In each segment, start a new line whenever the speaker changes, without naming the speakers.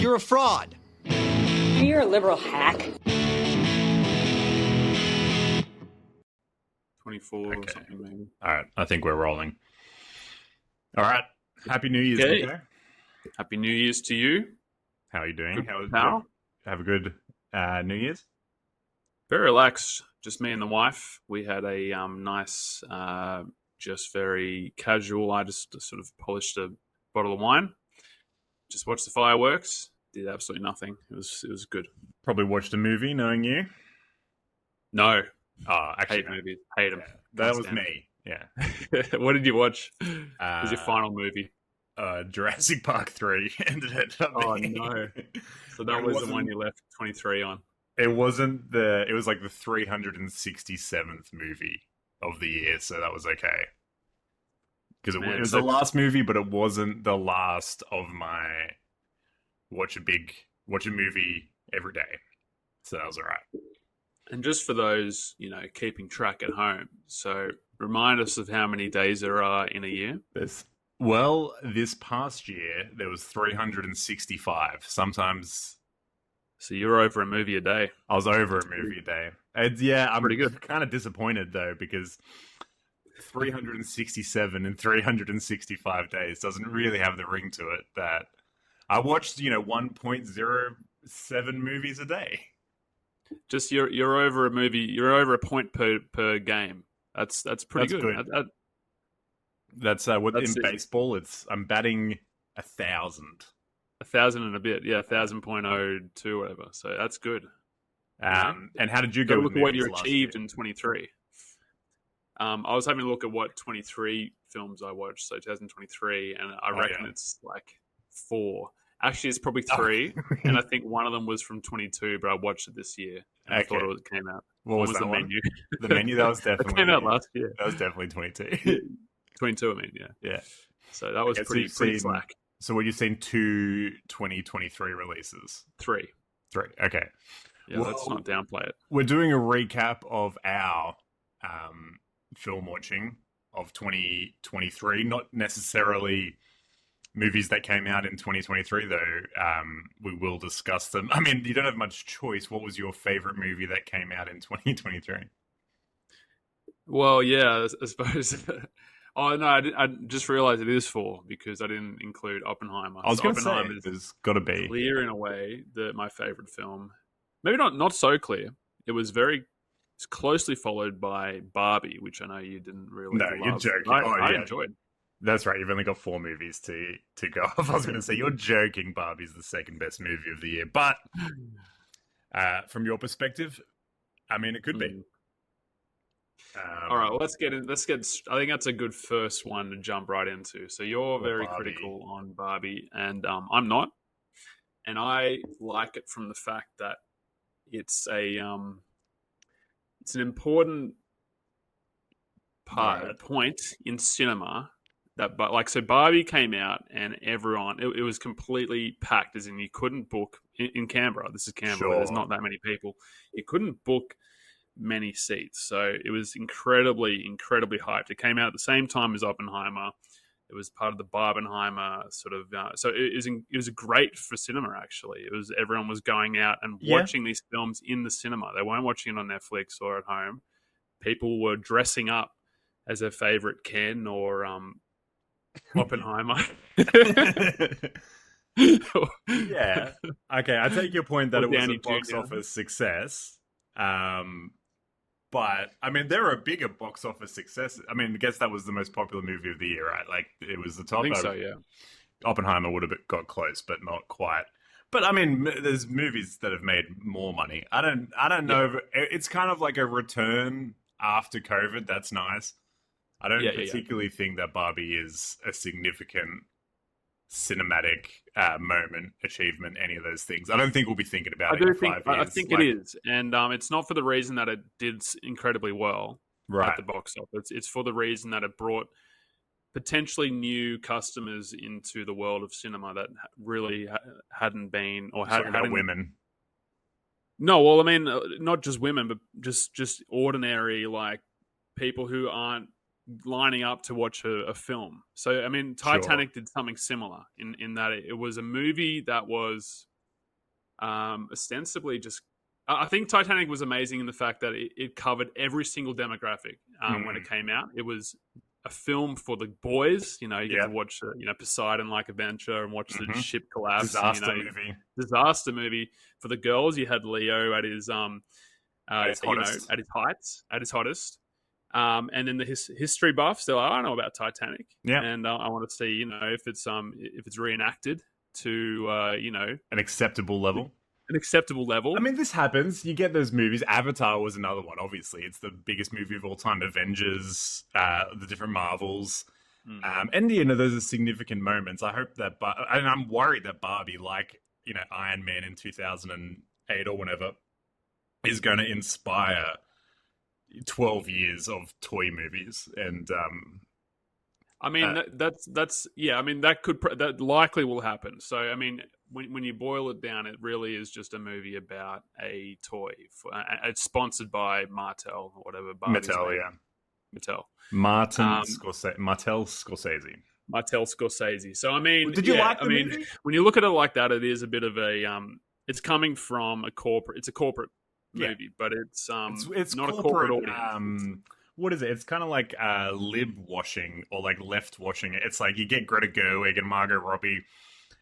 You're a fraud.
You're a liberal hack.
24
Okay.
or something, maybe.
All right, I think we're rolling. All right, Happy New Year's,
Okay.
Nico.
Happy New Year's to you.
How are you doing?
Good,
How was
pal.
Have a good New Year's.
Very relaxed. Just me and the wife. We had a nice, just very casual. I just sort of polished a bottle of wine. Just watched the fireworks. Did absolutely nothing. It was good.
Probably watched a movie, knowing you.
No,
Oh, actually,
hate movies. Hate them.
that was me. Yeah.
What did you watch? What was your final movie?
Jurassic Park 3 ended up
Oh
being.
no! So that was the one you left 23 on.
It wasn't the. It was like the 367th movie of the year, so that was okay. Because it was the last movie, but it wasn't the last of my watch a movie every day. So that was all right.
And just for those, keeping track at home, so remind us of how many days there are in a year.
This past year there was 365. Sometimes.
So you're over a movie a day.
I was over a movie a day. And yeah, I'm
pretty good.
Kind of disappointed though, because 367 and 365 days doesn't really have the ring to it that I watched, 1.07 movies a day.
Just you're over a movie. You're over a point per game. That's pretty good.
That's what in baseball. I'm batting 1,000.
1,000 and a bit. Yeah, 1,000.02 whatever. So that's good.
And how did you go?
Look at what you achieved in 23. I was having a look at what 23 films I watched, so 2023, and I reckon it's like 4. Actually, it's probably 3, and I think one of them was from 22, but I watched it this year. And I thought it came out.
What was the
menu?
The menu, that was definitely...
It came out last year.
That was definitely 22.
22, I mean, yeah.
Yeah.
So that was pretty slack.
So what, you've seen 2 2023 releases?
3.
Okay.
Yeah, let's not downplay it.
We're doing a recap of our film watching of 2023, not necessarily movies that came out in 2023, though. We will discuss them. I mean, you don't have much choice. What was your favorite movie that came out in 2023?
Well, yeah, I suppose. Oh, no, I just realized it is 4 because I didn't include Oppenheimer.
I was going to say, there's got to be.
Clear in a way that my favorite film. Maybe not so clear. It was it's closely followed by Barbie, which I know you didn't really love.
You're joking.
I enjoyed.
That's right. You've only got 4 movies to go off. I was going to say, you're joking. Barbie's the second best movie of the year. But from your perspective, I mean, it could be.
All right, well, let's get. I think that's a good first one to jump right into. So you're very critical on Barbie, and I'm not. And I like it from the fact that it's an important point in cinema. So Barbie came out and everyone, it was completely packed, as in you couldn't book in Canberra. This is Canberra. Where there's not that many people. You couldn't book many seats. So it was incredibly, incredibly hyped. It came out at the same time as Oppenheimer. It was part of the Barbenheimer sort of. So it was great for cinema, actually. Everyone was going out and watching these films in the cinema. They weren't watching it on Netflix or at home. People were dressing up as their favorite Ken or Oppenheimer.
Yeah. Okay, I take your point that it was a box office success. But, I mean, there are bigger box office successes. I mean, I guess that was the most popular movie of the year, right? Like, it was the top.
I think so, yeah.
Oppenheimer would have got close, but not quite. But, I mean, there's movies that have made more money. I don't know. It's kind of like a return after COVID. That's nice. I don't particularly think that Barbie is a significant cinematic moment, achievement, any of those things. I don't think we'll be thinking about it in 5 years.
I think it is. And it's not for the reason that it did incredibly well at the box office. It's for the reason that it brought potentially new customers into the world of cinema that really hadn't been or hadn't
women.
No, well, I mean, not just women, but just ordinary like people who aren't lining up to watch a film. So, I mean, Titanic did something similar in that it was a movie that was ostensibly just. I think Titanic was amazing in the fact that it covered every single demographic when it came out. It was a film for the boys. You get to watch Poseidon-like adventure and watch the ship collapse. Disaster movie. For the girls, you had Leo at his at his hottest. And then the history buffs, they're like, I don't know about Titanic.
Yeah.
And I want to see, if it's reenacted to
an acceptable level.
I
mean, this happens. You get those movies. Avatar was another one, obviously. It's the biggest movie of all time. Avengers, the different Marvels. And, those are significant moments. I hope that... and I'm worried that Barbie, like, Iron Man in 2008 or whenever, is going to inspire 12 years of toy movies. And...
I mean, that likely will happen. So, I mean, when you boil it down, it really is just a movie about a toy. It's sponsored by Mattel or whatever.
Mattel, yeah.
Mattel.
Mattel Scorsese.
Mattel Scorsese. So, I mean...
Did you like the movie?
When you look at it like that, it is a bit of a... it's coming from a corporate... It's a corporate movie, but it's not a corporate audience.
What is it? It's kind of like lib washing or like left washing. It's like you get Greta Gerwig and Margot Robbie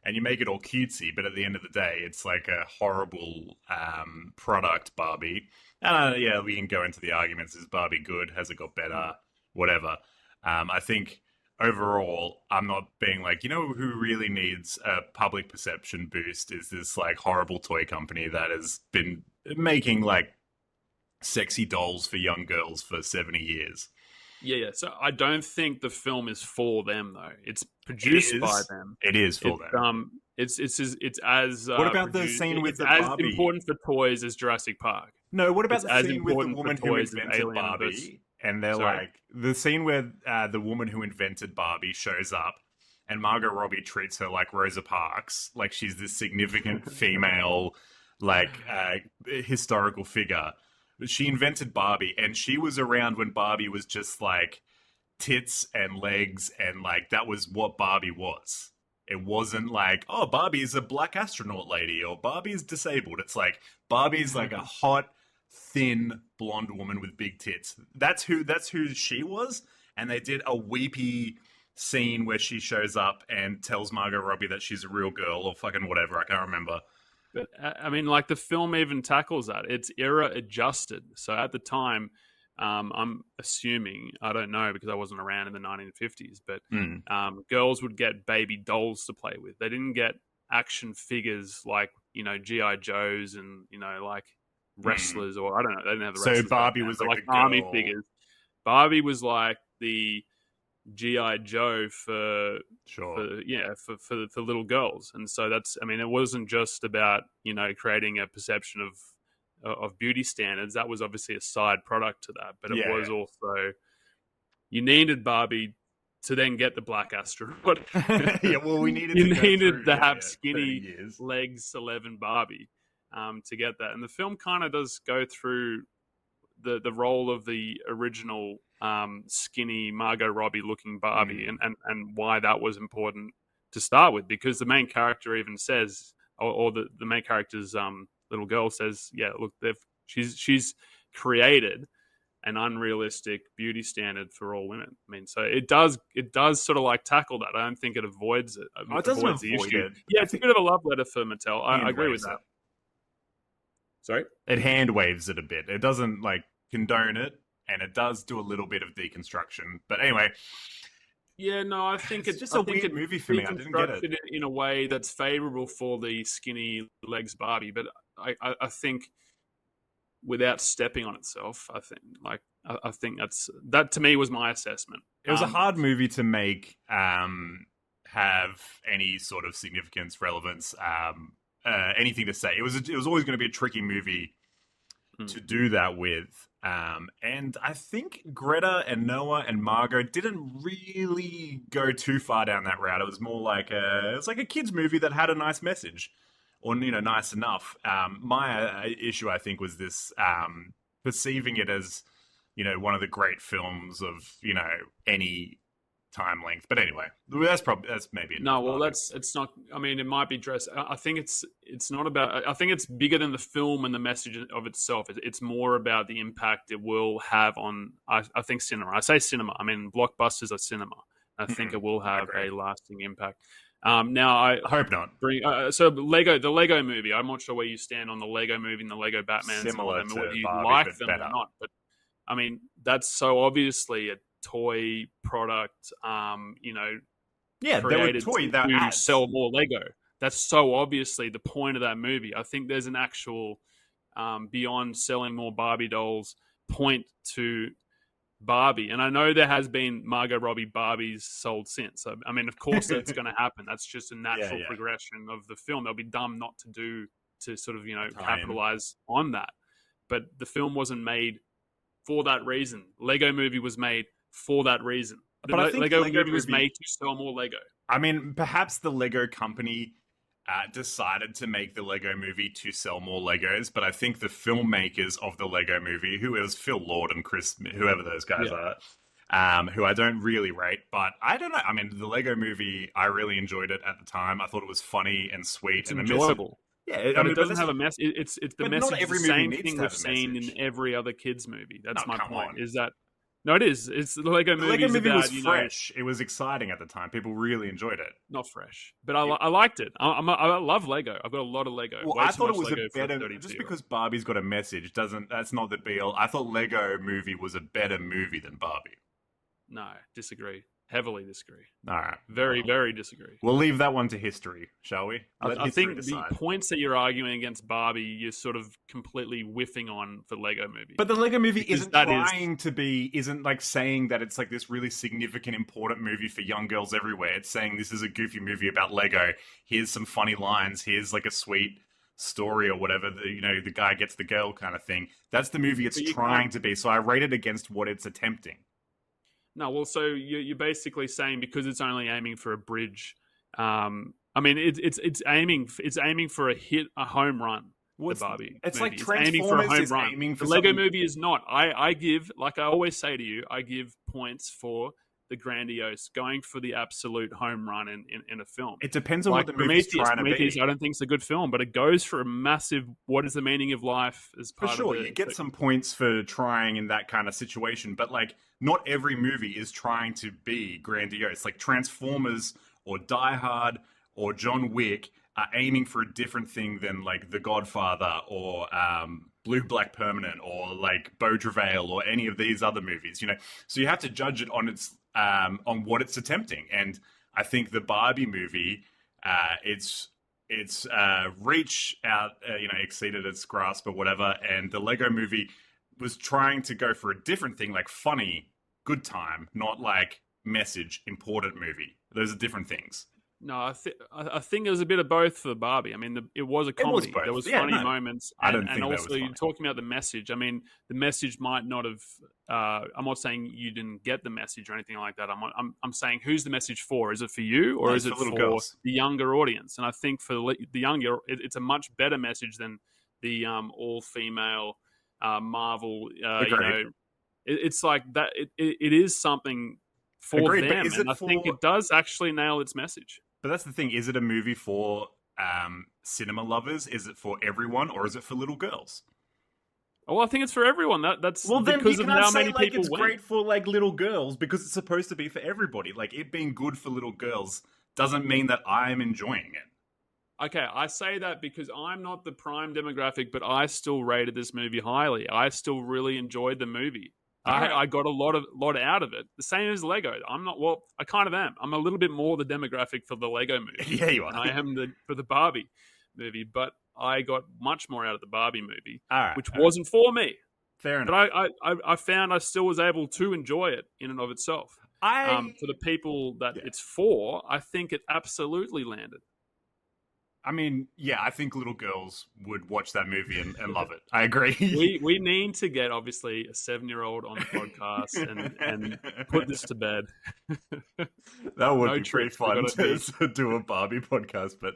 and you make it all cutesy, but at the end of the day, it's like a horrible product, Barbie. And we can go into the arguments. Is Barbie good? Has it got better? Whatever. I think overall, I'm not being like, who really needs a public perception boost is this like horrible toy company that has been making like sexy dolls for young girls for 70 years.
Yeah. So I don't think the film is for them, though. It's produced by them.
It is for them.
It's as
what about the scene with the Barbie?
As important for toys as Jurassic Park.
No, what about the scene with the woman who invented Barbie? And they're like, the scene where the woman who invented Barbie shows up and Margot Robbie treats her like Rosa Parks, like she's this significant female, like historical figure. She invented Barbie, and she was around when Barbie was just like tits and legs, and like that was what Barbie was. It wasn't like, oh, Barbie's a black astronaut lady or Barbie's disabled. It's like Barbie's like a hot, thin, blonde woman with big tits. That's who she was. And they did a weepy scene where she shows up and tells Margot Robbie that she's a real girl or fucking whatever. I can't remember.
But I mean, like the film even tackles that. It's era adjusted. So at the time, I'm assuming, I don't know because I wasn't around in the 1950s, but girls would get baby dolls to play with. They didn't get action figures like, G.I. Joes and, like wrestlers or I don't know. They didn't have the wrestlers.
So Barbie was like
army figures. Barbie was like the G.I. Joe for little girls. And so it wasn't just about, creating a perception of beauty standards. That was obviously a side product to that, but it was also, you needed Barbie to then get the black astronaut.
We needed
you needed to have skinny legs 11 Barbie to get that. And the film kind of does go through the role of the original skinny Margot Robbie looking Barbie and why that was important to start with, because the main character even says, or the main character's little girl says, look, she's created an unrealistic beauty standard for all women. I mean, so it does sort of like tackle that. I don't think it avoids it.
It doesn't avoid the issue.
Yeah, it's a bit of a love letter for Mattel. I agree with that. Sorry?
It hand waves it a bit. It doesn't like condone it, and it does do a little bit of deconstruction. But anyway,
I think
it's just a weird movie for me. I didn't get it
in a way that's favorable for the skinny legs Barbie. But I think without stepping on itself, I think that to me was my assessment.
It was a hard movie to make have any sort of significance, relevance, anything to say. It was always going to be a tricky movie to do that with. And I think Greta and Noah and Margot didn't really go too far down that route. It was more like a kids movie that had a nice message, or nice enough. My issue, I think, was this perceiving it as one of the great films of any time length. But anyway, that's maybe
No,
enough
well,
Barbie.
it's not. I mean, it might be dress. I think it's not about. I think it's bigger than the film and the message of itself. It's more about the impact it will have on. I think cinema. I say cinema. I mean, blockbusters are cinema. I think it will have a lasting impact. Now,
I hope not.
So the Lego Movie. I'm not sure where you stand on the Lego Movie and the Lego Batman.
Similar to
whether you
Barbie,
like
but
them
better.
or not. But I mean, that's so obviously a toy product.
Yeah, they were
created
toy
to
that ads.
sell more Lego. That's so obviously the point of that movie. I think there's an actual beyond selling more Barbie dolls point to Barbie, and I know there has been Margot Robbie Barbies sold since. I mean, of course that's going to happen. That's just a natural progression of the film. They'll be dumb not to sort of capitalize on that. But the film wasn't made for that reason. Lego Movie was made for that reason.
But I think
Lego Movie was made to sell more Lego.
I mean, perhaps the Lego company decided to make the Lego Movie to sell more Legos, but I think the filmmakers of the Lego Movie, who is Phil Lord and Chris, whoever those guys are, who I don't really rate, but I don't know. I mean, the Lego Movie, I really enjoyed it at the time. I thought it was funny and sweet.
It's enjoyable.
Yeah,
but it doesn't have a message. It's the message.
Not every
the
movie
same
needs
thing
to have
we've
a
seen
message.
in every other kids movie. That's my point.
On.
Is that no? It is. It's the Lego movie.
The Lego movie
about,
was fresh. It was exciting at the time. People really enjoyed it.
Not fresh, but I liked it. I love Lego. I've got a lot of Lego.
Well,
Way
I
too
thought
much
it was
Lego
a better.
for a
Just
32-year-old.
because Barbie's got a message that's not the be all. I thought Lego Movie was a better movie than Barbie.
No, disagree. Heavily disagree.
All right.
Very disagree.
We'll leave that one to history, shall we?
I think the points that you're arguing against Barbie, you're sort of completely whiffing on for Lego Movie.
But the Lego Movie isn't like saying that it's like this really significant, important movie for young girls everywhere. It's saying this is a goofy movie about Lego. Here's some funny lines. Here's like a sweet story or whatever. The guy gets the girl kind of thing. That's the movie it's trying to be. So I rate it against what it's attempting.
No, well, so you're basically saying because it's only aiming for a bridge. I mean, it's aiming for a home run. The Barbie.
It's
movie.
like Transformers is aiming for
the Lego Movie is not. I give, like I always say to you, I give points for the grandiose, going for the absolute home run in a film.
It depends on what the movie's trying to be.
I don't think it's a good film, but it goes for a massive. What is the meaning of life? As part
for sure,
of
you get some points for trying in that kind of situation, but like not every movie is trying to be grandiose. Like Transformers or Die Hard or John Wick are aiming for a different thing than like The Godfather or Blue Black Permanent or like Beau Travail or any of these other movies. So you have to judge it on its on what it's attempting. And I think the Barbie movie, its reach out, exceeded its grasp or whatever. And the Lego Movie was trying to go for a different thing, like funny, good time, not like message, important movie. Those are different things.
No, I think it was a bit of both for Barbie. I mean, it was a comedy. There was funny moments, and also you're talking about the message. I mean, the message might not have. I'm not saying you didn't get the message or anything like that. I'm saying who's the message for? Is it for you or is it for the younger audience? And I think for the younger, it's a much better message than the all-female Marvel. It's like that. It is something for them, and I think it does actually nail its message.
But that's the thing. Is it a movie for cinema lovers? Is it for everyone, or is it for little girls?
Well, I think it's for everyone. That's
well, then
because of how many people
it's great for like little girls because it's supposed to be for everybody. Like it being good for little girls doesn't mean that I'm enjoying it.
Okay, I say that because I'm not the prime demographic, but I still rated this movie highly. I still really enjoyed the movie. I got a lot out of it. The same as Lego. I'm not. Well, I kind of am. I'm a little bit more the demographic for the Lego movie.
Yeah, you are.
I am for the Barbie movie, but I got much more out of the Barbie movie, which wasn't for me.
Fair enough.
But I found I still was able to enjoy it in and of itself. For the people that it's for, I think it absolutely landed.
I mean, yeah, I think little girls would watch that movie and love it. I agree.
We need to get, obviously, a 7-year-old on the podcast and put this to bed.
That would be pretty fun to do a Barbie podcast, but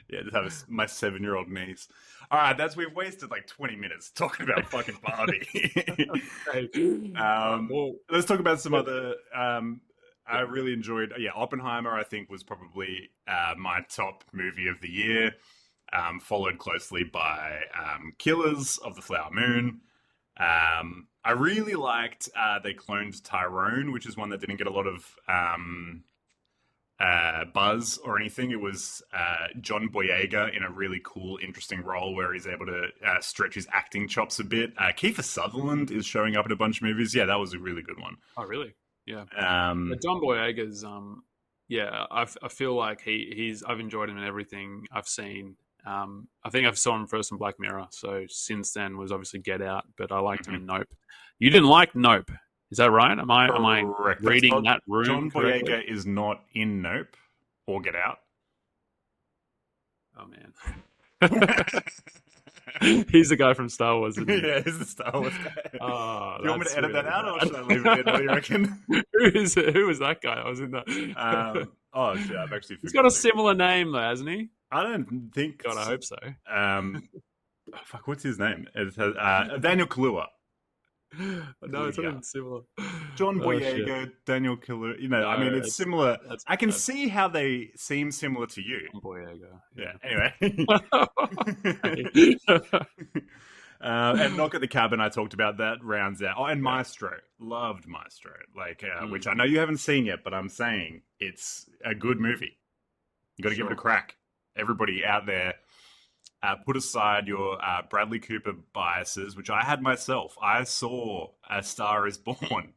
yeah, just have my 7-year-old niece. All right, we've wasted like 20 minutes talking about fucking Barbie. Let's talk about some other I really enjoyed. Yeah, Oppenheimer, I think, was probably my top movie of the year, followed closely by Killers of the Flower Moon. I really liked they cloned Tyrone, which is one that didn't get a lot of buzz or anything. It was John Boyega in a really cool, interesting role where he's able to stretch his acting chops a bit. Kiefer Sutherland is showing up in a bunch of movies. Yeah, that was a really good one.
Oh, really? Yeah. John Boyega's, I feel like I've enjoyed him in everything I've seen. I think I've saw him first in Black Mirror, so since then was obviously Get Out, but I liked him in Nope. You didn't like Nope, is that right? Am I reading that room?
John
correctly?
Boyega is not in Nope or Get Out.
Oh man, he's the guy from Star Wars. Isn't he?
Yeah, he's the Star Wars guy.
Oh,
Do you want me to edit
really
that out, or
bad.
should I leave it in? What do you reckon?
Who was that guy? I was in that.
Oh shit, I've actually.
He's got a similar name though, hasn't he?
I don't think.
God, I hope so.
Fuck, what's his name? It has, Daniel Kaluuya.
No, it's not similar.
John
Oh,
Boyega, Daniel Kaluuya. You know, I mean, it's similar. I can see how they seem similar to you.
John Boyega.
Yeah. Anyway. And Knock at the Cabin, I talked about that, rounds out. Oh, and Maestro. Loved Maestro. Like, which I know you haven't seen yet, but I'm saying it's a good movie. You got to give it a crack. Everybody out there, put aside your Bradley Cooper biases, which I had myself. I saw A Star Is Born.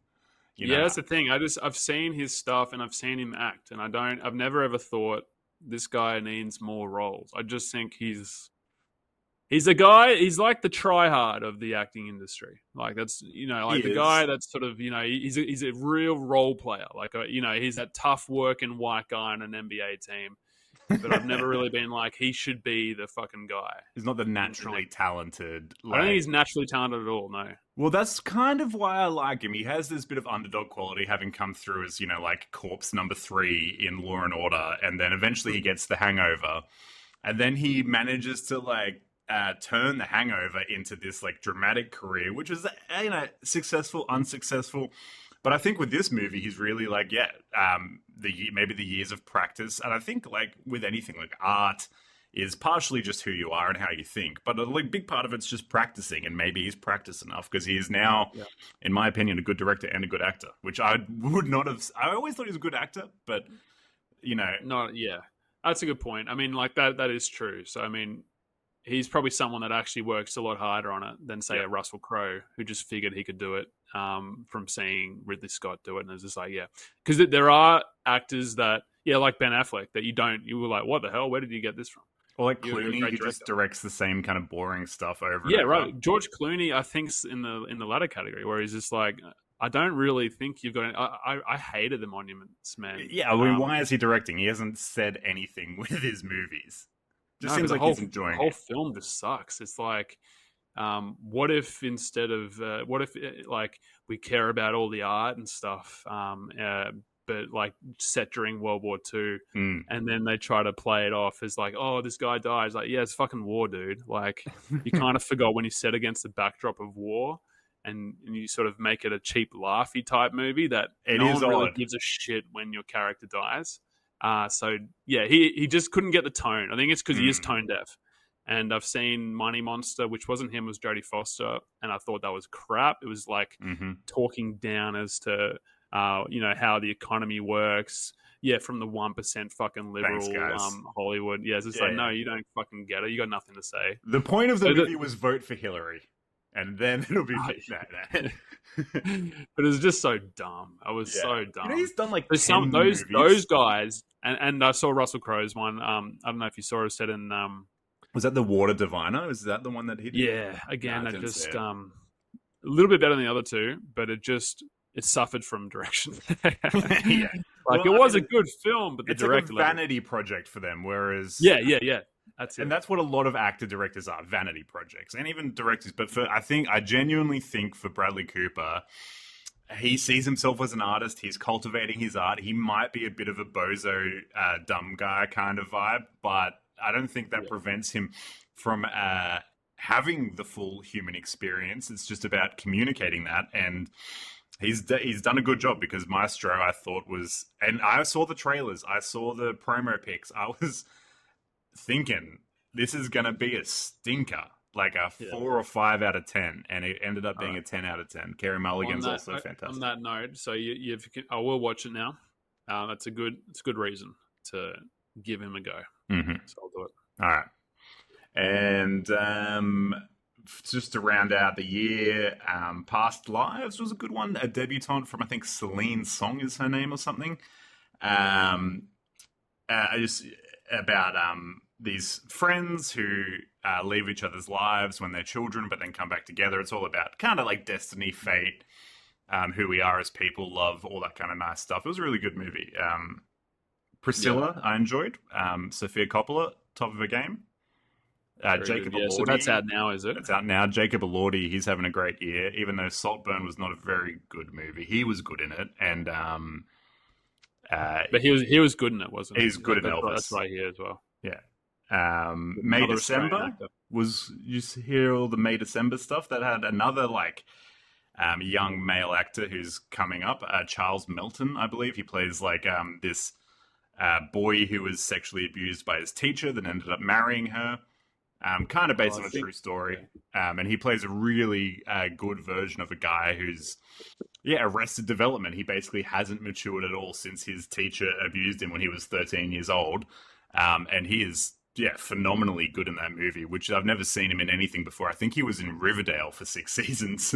Yeah, that's the thing. I've seen his stuff and I've seen him act, and I've never ever thought this guy needs more roles. I just think he's a guy. He's like the tryhard of the acting industry. Like that's guy that's sort of he's a real role player. Like he's that tough working white guy on an NBA team. But I've never really been like he should be the fucking guy.
He's not the naturally talented.
I don't think he's naturally talented at all. No.
Well, that's kind of why I like him. He has this bit of underdog quality, having come through as like corpse number 3 in Law and Order, and then eventually he gets The Hangover, and then he manages to turn The Hangover into this dramatic career, which is successful, unsuccessful. But I think with this movie, he's really maybe the years of practice. And I think with anything, art is partially just who you are and how you think. But a big part of it's just practicing. And maybe he's practiced enough because he is now, in my opinion, a good director and a good actor, which I would not have. I always thought he was a good actor, but,
that's a good point. I mean, that is true. So, I mean, he's probably someone that actually works a lot harder on it than, say, a Russell Crowe, who just figured he could do it from seeing Ridley Scott do it. And it's just because there are actors that, like Ben Affleck, that you were like, what the hell? Where did you get this from?
Or Clooney, who just directs the same kind of boring stuff over.
Yeah, right. George Clooney, I think's in the latter category, where he's just like, I don't really think you've got. I hated The Monuments Men.
Yeah, I mean, why is he directing? He hasn't said anything with his movies. Just seems like he's enjoying it.
The whole film just sucks. It's like, what if instead of we care about all the art and stuff, but set during World War II, and then they try to play it off as oh, this guy dies. Yeah, it's fucking war, dude. You kind of forgot when you set against the backdrop of war, and you sort of make it a cheap laughy type movie that no one really gives a shit when your character dies. He just couldn't get the tone. I think it's because he is tone deaf. And I've seen Money Monster, which wasn't him, it was Jodie Foster, and I thought that was crap. It was talking down as to how the economy works. Yeah, from the 1% fucking liberal Hollywood. Yeah, it's just no, you don't fucking get it. You got nothing to say.
The point of the movie was vote for Hillary. And then it'll be
but it was just so dumb. I was so dumb.
He's done
those guys, and I saw Russell Crowe's one. I don't know if you saw it. Said in
was that The Water Diviner? Is that the one that he did?
Yeah, again, that just a little bit better than the other two, but it suffered from direction.
Yeah.
It was a good film, but the director
a vanity project for them. Whereas
that's it.
And that's what a lot of actor directors are, vanity projects, and even directors. But I genuinely think for Bradley Cooper, he sees himself as an artist. He's cultivating his art. He might be a bit of a bozo, dumb guy kind of vibe, but I don't think that prevents him from having the full human experience. It's just about communicating that. And He's done a good job because Maestro, I thought was, and I saw the trailers, I saw the promo pics. I was thinking this is going to be a stinker, like a 4 or 5 out of 10, and it ended up being a 10 out of 10. Carey Mulligan's also fantastic.
On that note, so I will watch it now. It's a good reason to give him a go.
Mm-hmm.
So I'll do it.
All right, and just to round out the year, Past Lives was a good one. A debutante from, I think, Celine Song is her name or something. Just about these friends who leave each other's lives when they're children, but then come back together. It's all about kind of like destiny, fate, who we are as people, love, all that kind of nice stuff. It was a really good movie. Priscilla, I enjoyed. Sofia Coppola, top of her game. Jacob Elordi.
So that's out now, is it?
It's out now. Jacob Elordi, he's having a great year, even though Saltburn was not a very good movie. He was good in it, and
but he was good in it, wasn't he?
He's good in Elvis.
That's right here as well.
Yeah. May December was, you hear all the May December stuff that had another like young male actor who's coming up, Charles Melton, I believe. He plays like this boy who was sexually abused by his teacher, then ended up marrying her. Kind of based on a true story. And he plays a really good version of a guy who's, Arrested Development. He basically hasn't matured at all since his teacher abused him when he was 13 years old. And he is, phenomenally good in that movie, which I've never seen him in anything before. I think he was in Riverdale for 6 seasons.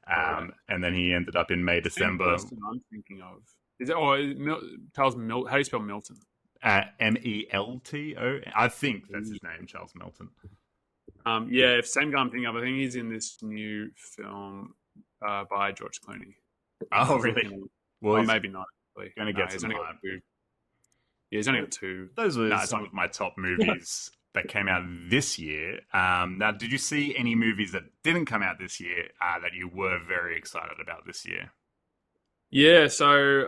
And then he ended up in May, December.
I'm thinking of. Is it, Charles Milton? How do you spell Milton?
Melto. I think that's his name, Charles Melton.
If same guy I'm thinking of. I think he's in this new film by George Clooney.
Oh, really?
Well, maybe not.
Going to get some hype.
He's only got 2.
Those were some of my top movies that came out this year. Now, did you see any movies that didn't come out this year that you were very excited about this year?
Yeah, so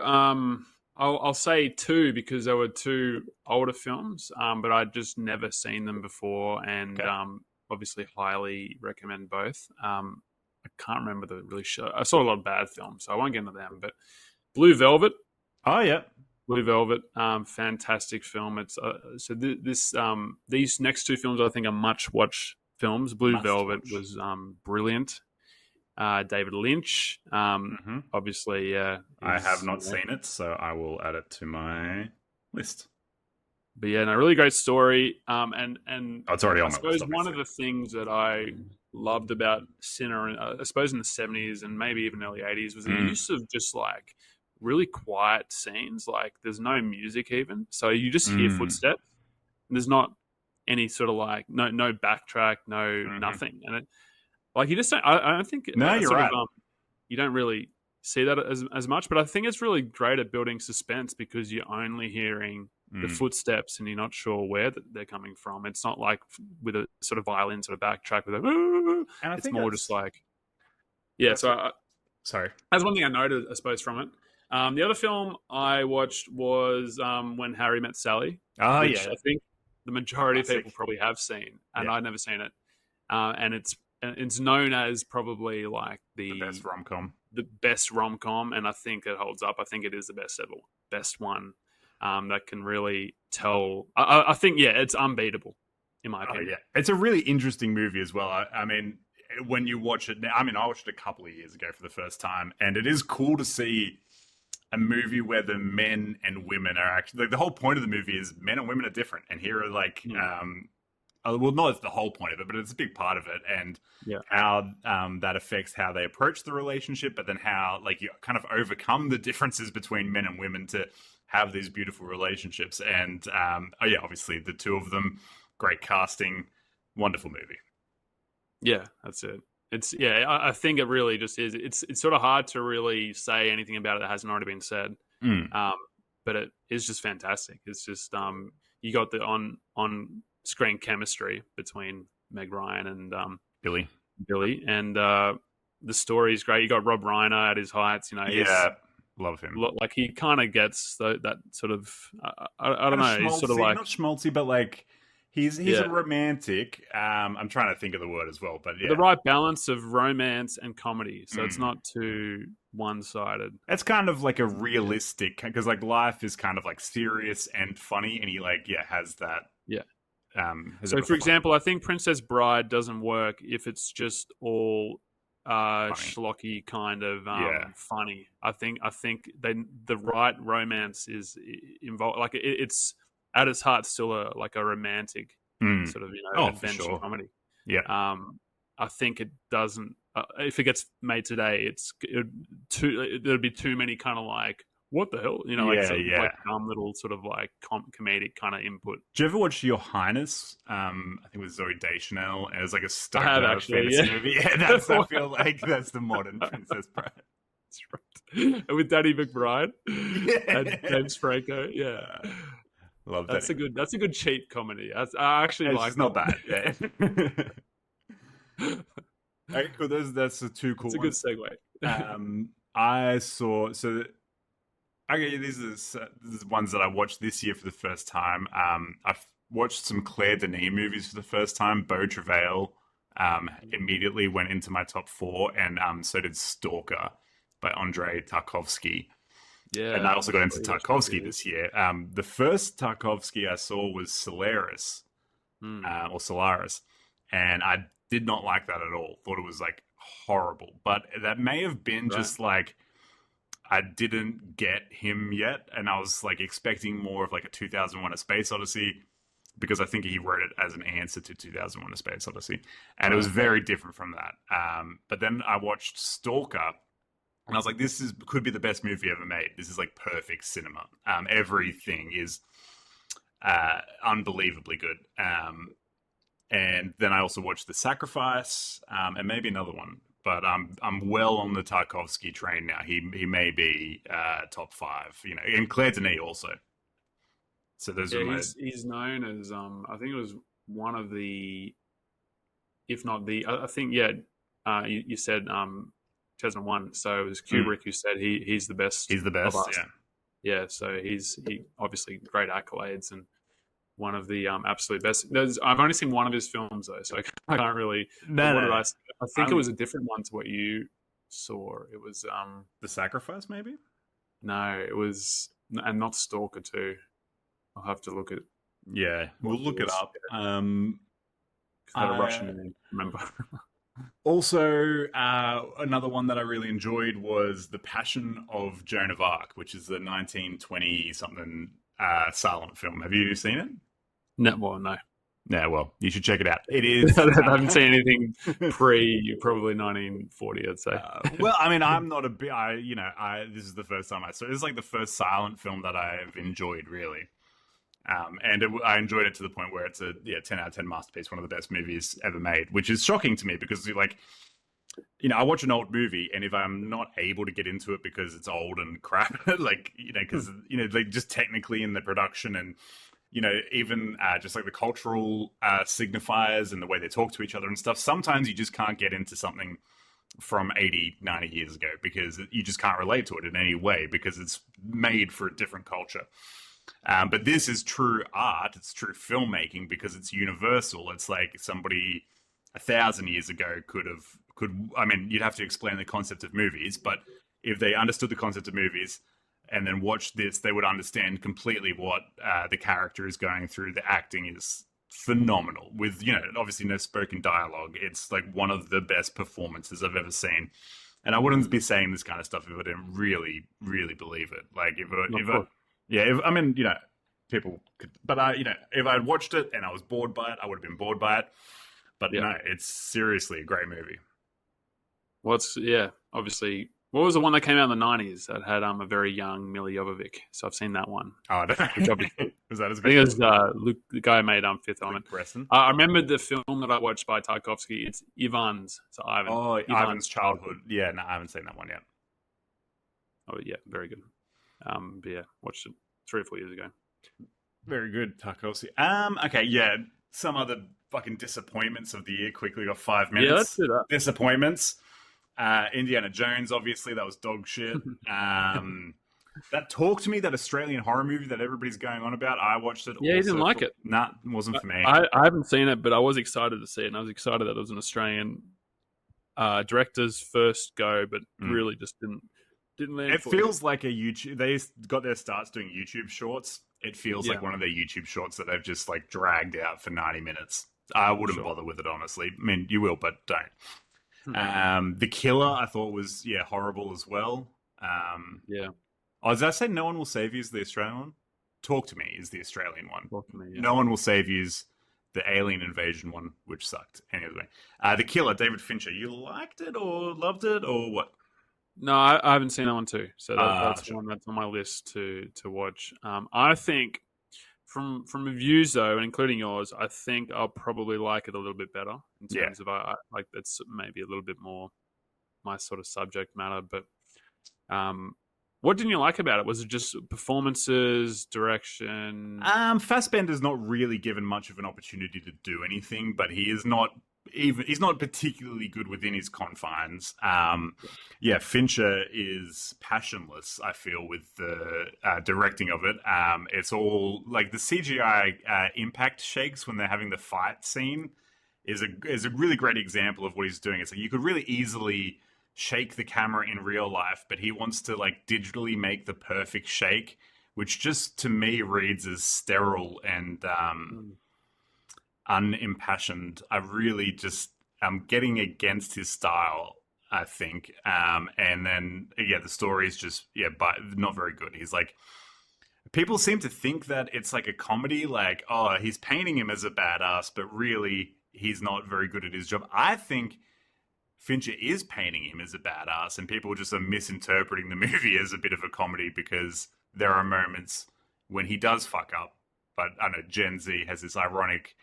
I'll say 2 because there were 2 older films, but I'd just never seen them before, and obviously highly recommend both. I can't remember the really show. I saw a lot of bad films, so I won't get into them. But Blue Velvet.
Oh yeah,
Blue Velvet, fantastic film. It's these next 2 films I think are much watch films. Blue Velvet was brilliant. David Lynch, obviously.
I have not seen it, so I will add it to my list.
But a really great story. And
it's already on my list.
I suppose one of the things that I loved about cinema, I suppose in the 70s and maybe even early 80s, was the use of just like really quiet scenes. Like there's no music even, so you just hear footsteps. And there's not any sort of like no backtrack, nothing, and it. Like you just don't. I don't think.
No, you're right.
You don't really see that as much, but I think it's really great at building suspense because you're only hearing the footsteps and you're not sure where they're coming from. It's not like with a sort of violin sort of backtrack with it's more just like
sorry.
That's one thing I noted, I suppose, from it. The other film I watched was When Harry Met Sally.
Oh
which I think the majority of people probably have seen, and I'd never seen it. And it's known as probably like the
best rom-com.
The best rom-com, and I think it holds up. I think it is the best one that can really tell. I think, it's unbeatable, in my opinion.
Yeah. It's a really interesting movie as well. I mean, when you watch it now, I watched it a couple of years ago for the first time, and it is cool to see a movie where the men and women are actually, like, the whole point of the movie is men and women are different, and here are like well, not the whole point of it, but it's a big part of it, and how that affects how they approach the relationship, but then how like you kind of overcome the differences between men and women to have these beautiful relationships. And obviously the 2 of them, great casting, wonderful movie.
Yeah, that's it. It's I think it really just is. It's sort of hard to really say anything about it that hasn't already been said. But it is just fantastic. It's just you got the on screen chemistry between Meg Ryan and Billy, and the story is great. You got Rob Reiner at his heights.
Love him.
Like he kind of gets that sort of I don't know. He's sort of like
not schmaltzy, but like He's a romantic. I'm trying to think of the word as well, but yeah,
The right balance of romance and comedy, so it's not too one-sided.
it's kind of like a realistic, because like life is kind of like serious and funny, and he like has that.
Yeah.
Has a
So,
bit
for
of fun.
example, I think Princess Bride doesn't work if it's just all schlocky kind of funny. I think the right romance is involved. Like it's at its heart still a romantic sort of
for
adventure
sure.
comedy.
Yeah.
I think it doesn't. If it gets made today, there'd be too many kind of like, what the hell, like dumb little sort of like comedic kind of input.
Do you ever watch Your Highness? I think it was Zoe Deschanel, and it was like a Stoker
I have actually,
fantasy movie. Yeah, I feel like that's the modern Princess Bride.
That's right. With Danny McBride and James Franco. Yeah.
Love
that's
that.
That's a good cheap comedy. I actually like.
It's not bad. Yeah. Okay, cool. That's the two cool.
It's a good segue.
I saw so. Okay, these are ones that I watched this year for the first time. I've watched some Claire Denis movies for the first time. Beau Travail immediately went into my top 4, and so did Stalker by Andrei Tarkovsky.
Yeah,
and I also got into Tarkovsky this year. The first Tarkovsky I saw was Solaris, or Solaris, and I did not like that at all. Thought it was like horrible, but that may have been just like I didn't get him yet, and I was like expecting more of like a 2001: A Space Odyssey, because I think he wrote it as an answer to 2001: A Space Odyssey, and it was very different from that. But then I watched Stalker, and I was like, this could be the best movie ever made. This is like perfect cinema. Everything is unbelievably good. And then I also watched The Sacrifice, and maybe another one. But I'm well on the Tarkovsky train now. He may be top 5, and Claire Denis also. So those are
he's known as I think it was one of the, if not the, I think you said 2001. So it was Kubrick who said he's the best.
He's the best.
Yeah. So he obviously great accolades and one of the absolute best. I've only seen one of his films though, so I can't really. I think it was a different one to what you saw. It was
The Sacrifice, maybe.
No, it was, and not Stalker too. I'll have to look at.
Yeah, we'll look it up.
I had a Russian name, remember.
Also, another one that I really enjoyed was The Passion of Joan of Arc, which is the 1920-something silent film. Have you seen it?
No.
Yeah, well, you should check it out. It is.
I haven't seen anything pre probably 1940, I'd say.
Well, I mean, I'm not a big. This is the first time I saw. This is like the first silent film that I've enjoyed, really. And I enjoyed it to the point where it's a 10 out of 10 masterpiece, one of the best movies ever made, which is shocking to me because I watch an old movie, and if I'm not able to get into it because it's old and crap, because just technically in the production and even just like the cultural signifiers and the way they talk to each other and stuff, sometimes you just can't get into something from 80, 90 years ago because you just can't relate to it in any way because it's made for a different culture. But this is true art, it's true filmmaking because it's universal. It's like somebody 1,000 years ago you'd have to explain the concept of movies, but if they understood the concept of movies and then watched this, they would understand completely what the character is going through. The acting is phenomenal with, obviously no spoken dialogue. It's like one of the best performances I've ever seen. And I wouldn't be saying this kind of stuff if I didn't really, really believe it. Like people could, but if I had watched it and I was bored by it, I would have been bored by it. But no, it's seriously a great movie.
Well, obviously. What was the one that came out in the 90s that had a very young Mila Jovovich? So I've seen that one.
Oh, I don't know. Was that as
I think it was Luke, the guy who made Fifth Element.
Bresson?
I remember the film that I watched by Tarkovsky. It's Ivan's. So Ivan.
Oh, Ivan's Childhood. Yeah, no, I haven't seen that one yet.
Oh, yeah, very good. Watched it 3 or 4 years ago.
Very good, Tarkovsky. Okay, yeah. Some other fucking disappointments of the year. Quickly, got 5 minutes.
Yeah, let's do that.
Disappointments. Indiana Jones, obviously, that was dog shit. That Talk to Me, that Australian horror movie that everybody's going on about. I watched it.
Yeah, he didn't like it.
Nah, it wasn't for me.
I haven't seen it, but I was excited to see it, and I was excited that it was an Australian director's first go, but really just didn't land.
It feels like a YouTube. They got their starts doing YouTube shorts. It feels like one of their YouTube shorts that they've just like dragged out for 90 minutes. I wouldn't bother with it, honestly. I mean, you will, but don't. The Killer, I thought was horrible as well. Oh, did I say No One Will Save You is the Australian one? Talk to Me is the Australian one.
Talk to Me, yeah.
No One Will Save You is the Alien Invasion one, which sucked. Anyway, The Killer, David Fincher. You liked it or loved it or what?
No, I haven't seen that one too. So that's one that's on my list to watch. I think from reviews though, and including yours, I think I'll probably like it a little bit better in terms of like that's maybe a little bit more my sort of subject matter. But what didn't you like about it? Was it just performances, direction?
Fassbender's not really given much of an opportunity to do anything, but he's not particularly good within his confines. Fincher is passionless, I feel, with the directing of it. It's all like the CGI impact shakes when they're having the fight scene is a really great example of what he's doing. It's like you could really easily shake the camera in real life, but he wants to like digitally make the perfect shake, which just to me reads as sterile and unimpassioned. I really just am getting against his style, I think. And then the story is just but not very good. He's like, people seem to think that it's like a comedy, like, oh, he's painting him as a badass, but really he's not very good at his job. I think Fincher is painting him as a badass, and people just are misinterpreting the movie as a bit of a comedy because there are moments when he does fuck up. But I know Gen Z has this ironic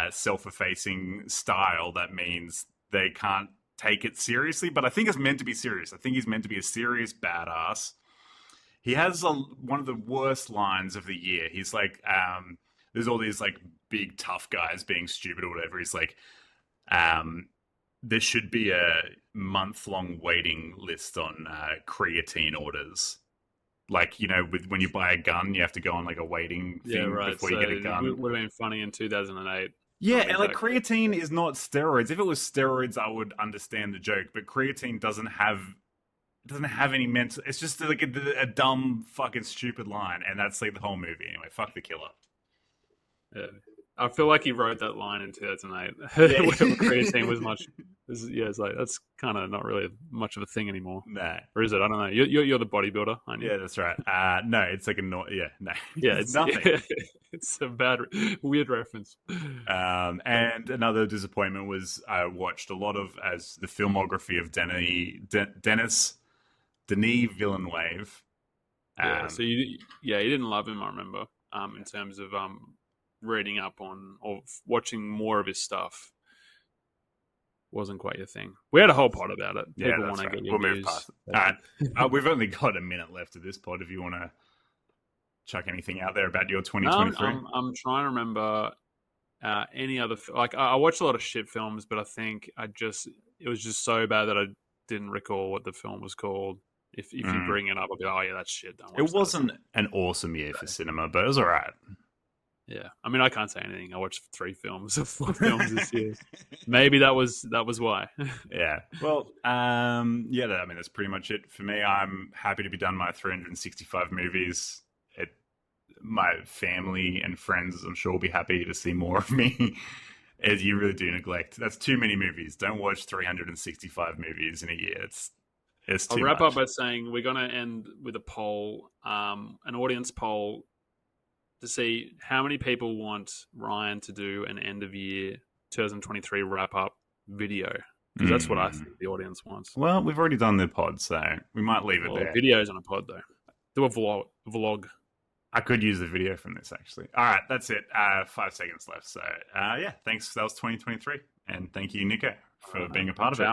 self-effacing style that means they can't take it seriously, but I think it's meant to be serious. I think he's meant to be a serious badass. He has one of the worst lines of the year. He's like, there's all these like big tough guys being stupid or whatever. He's like, there should be a month-long waiting list on creatine orders. Like, you know, when you buy a gun, you have to go on like a waiting thing before you get a gun.
It would have been funny in 2008.
Yeah, and like creatine is not steroids. If it was steroids, I would understand the joke. But creatine doesn't have any mental. It's just like a dumb, fucking stupid line, and that's like the whole movie. Anyway, fuck The Killer.
Yeah. I feel like he wrote that line in 2008. Creatine was much. It's like that's kind of not really much of a thing anymore.
No,
or is it? I don't know. You're the bodybuilder, aren't you?
Yeah, that's right. No, it's like no.
Yeah,
it's nothing.
It's a weird reference.
And another disappointment was I watched a lot of the filmography of Denis Villeneuve.
So you didn't love him, I remember. In terms of reading up on or watching more of his stuff wasn't quite your thing. We had a whole pod about it. People want to get your views. Move past it.
All right. We've only got a minute left of this pod. If you want to chuck anything out there about your 2023,
I'm trying to remember any other. Like I watched a lot of shit films, but I think it was just so bad that I didn't recall what the film was called. If you bring it up, I'll be like, oh yeah, that's shit.
It wasn't an awesome year for cinema, but it was all right.
Yeah, I mean, I can't say anything. I watched 3 films this year. Maybe that was why.
Yeah. Well, I mean, that's pretty much it for me. I'm happy to be done my 365 movies. My family and friends, I'm sure, will be happy to see more of me. As you really do neglect. That's too many movies. Don't watch 365 movies in a year. It's too
I'll wrap
much.
up by saying we're going to end with a poll, an audience poll, to see how many people want Ryan to do an end of year 2023 wrap up video, because that's what I think the audience wants.
Well, we've already done the pod, so we might leave it there.
Videos on a pod though. Do a vlog.
I could use the video from this actually. All right, that's it. 5 seconds left. So thanks. That was 2023, and thank you, Nico, for being a part of it.